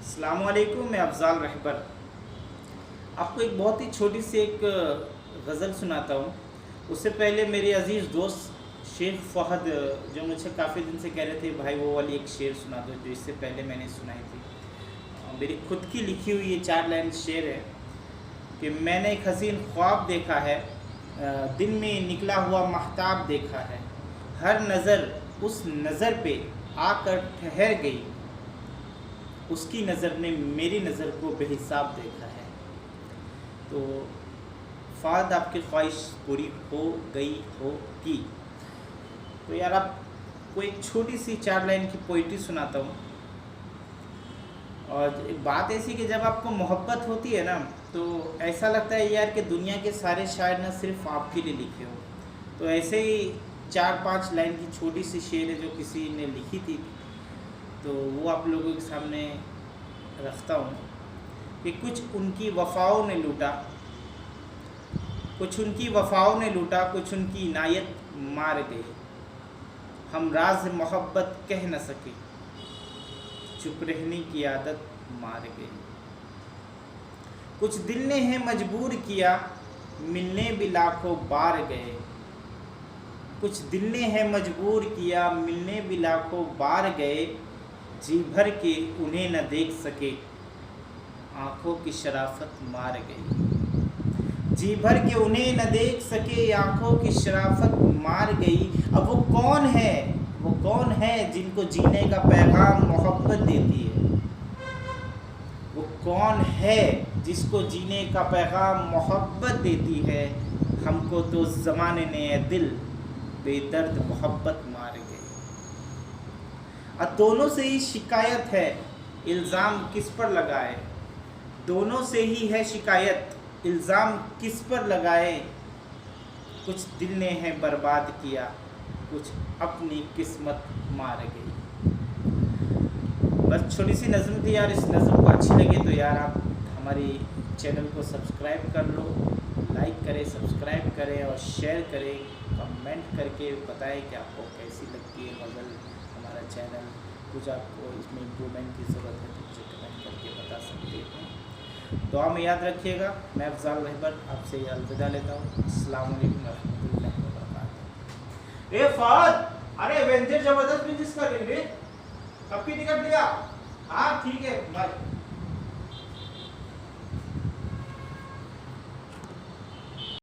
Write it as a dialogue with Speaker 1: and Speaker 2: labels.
Speaker 1: अस्सलामुअलैकुम, मैं अफ़ज़ाल रहबर। आपको एक बहुत ही छोटी सी एक गज़ल सुनाता हूँ। उससे पहले मेरे अज़ीज़ दोस्त शेख फ़हद जो मुझे काफ़ी दिन से कह रहे थे भाई वो वाली एक शेर सुना दो जो इससे पहले मैंने सुनाई थी। मेरी खुद की लिखी हुई ये 4 लाइन शेर है कि मैंने एक हसीन ख्वाब देखा है, दिन में निकला हुआ महताब देखा है, हर नज़र उस नज़र पे आकर ठहर गई, उसकी नज़र ने मेरी नज़र को बेहिसाब देखा है। तो फ़ाद आपकी ख्वाहिश पूरी हो गई होगी। तो यार आपको एक छोटी सी 4 लाइन की पोइट्री सुनाता हूँ। और एक बात ऐसी कि जब आपको मोहब्बत होती है ना तो ऐसा लगता है यार कि दुनिया के सारे शायर ना सिर्फ आपके लिए लिखे हो। तो ऐसे ही 4-5 लाइन की छोटी सी शेर है जो किसी ने लिखी थी, तो वो आप लोगों के सामने रखता हूँ कि कुछ उनकी वफ़ाओं ने लूटा, कुछ उनकी वफ़ाओं ने लूटा, कुछ उनकी इनायत मार गए, हम राज मोहब्बत कह न सके, चुप रहने की आदत मार गई। कुछ दिल ने है मजबूर किया, मिलने भी लाखों बार गए, कुछ दिल ने है मजबूर किया, मिलने भी लाखों बार गए, जी भर के उन्हें न देख सके, आँखों की शराफत मार गई। जी भर के उन्हें न देख सके, आँखों की शराफत मार गई। अब वो कौन है, वो कौन है जिनको जीने का पैगाम मोहब्बत देती है? वो कौन है जिसको जीने का पैगाम मोहब्बत देती है? हमको तो ज़माने ने दिल बेदर्द मोहब्बत मार गई। अब दोनों से ही शिकायत है, इल्ज़ाम किस पर लगाए? दोनों से ही है शिकायत, इल्ज़ाम किस पर लगाए? कुछ दिल ने है बर्बाद किया, कुछ अपनी किस्मत मार गई। बस छोटी सी नज़म थी यार। इस नज़म को अच्छी लगे तो यार आप हमारी चैनल को सब्सक्राइब कर लो, लाइक करें, सब्सक्राइब करें और शेयर करें, कमेंट करके बताएं कि आपको कैसी लगती है गज़ल। हमारा चैनल कुछ आपको इसमें इम्प्रूवमेंट की ज़रूरत है तो मुझे कमेंट करके बता सकते हैं। दुआ में याद रखिएगा। मैं अफ़ज़ाल रहबर आपसे अलविदा लेता हूँ। अस्सलाम वालेकुम रहमतुल्लाहि व बरकातहू। ए फ़हद, अरे एवेंजर ज़बरदस्त बिजनेस कर रहे हैं, कब की टिकट लिया? हाँ ठीक है, बाय।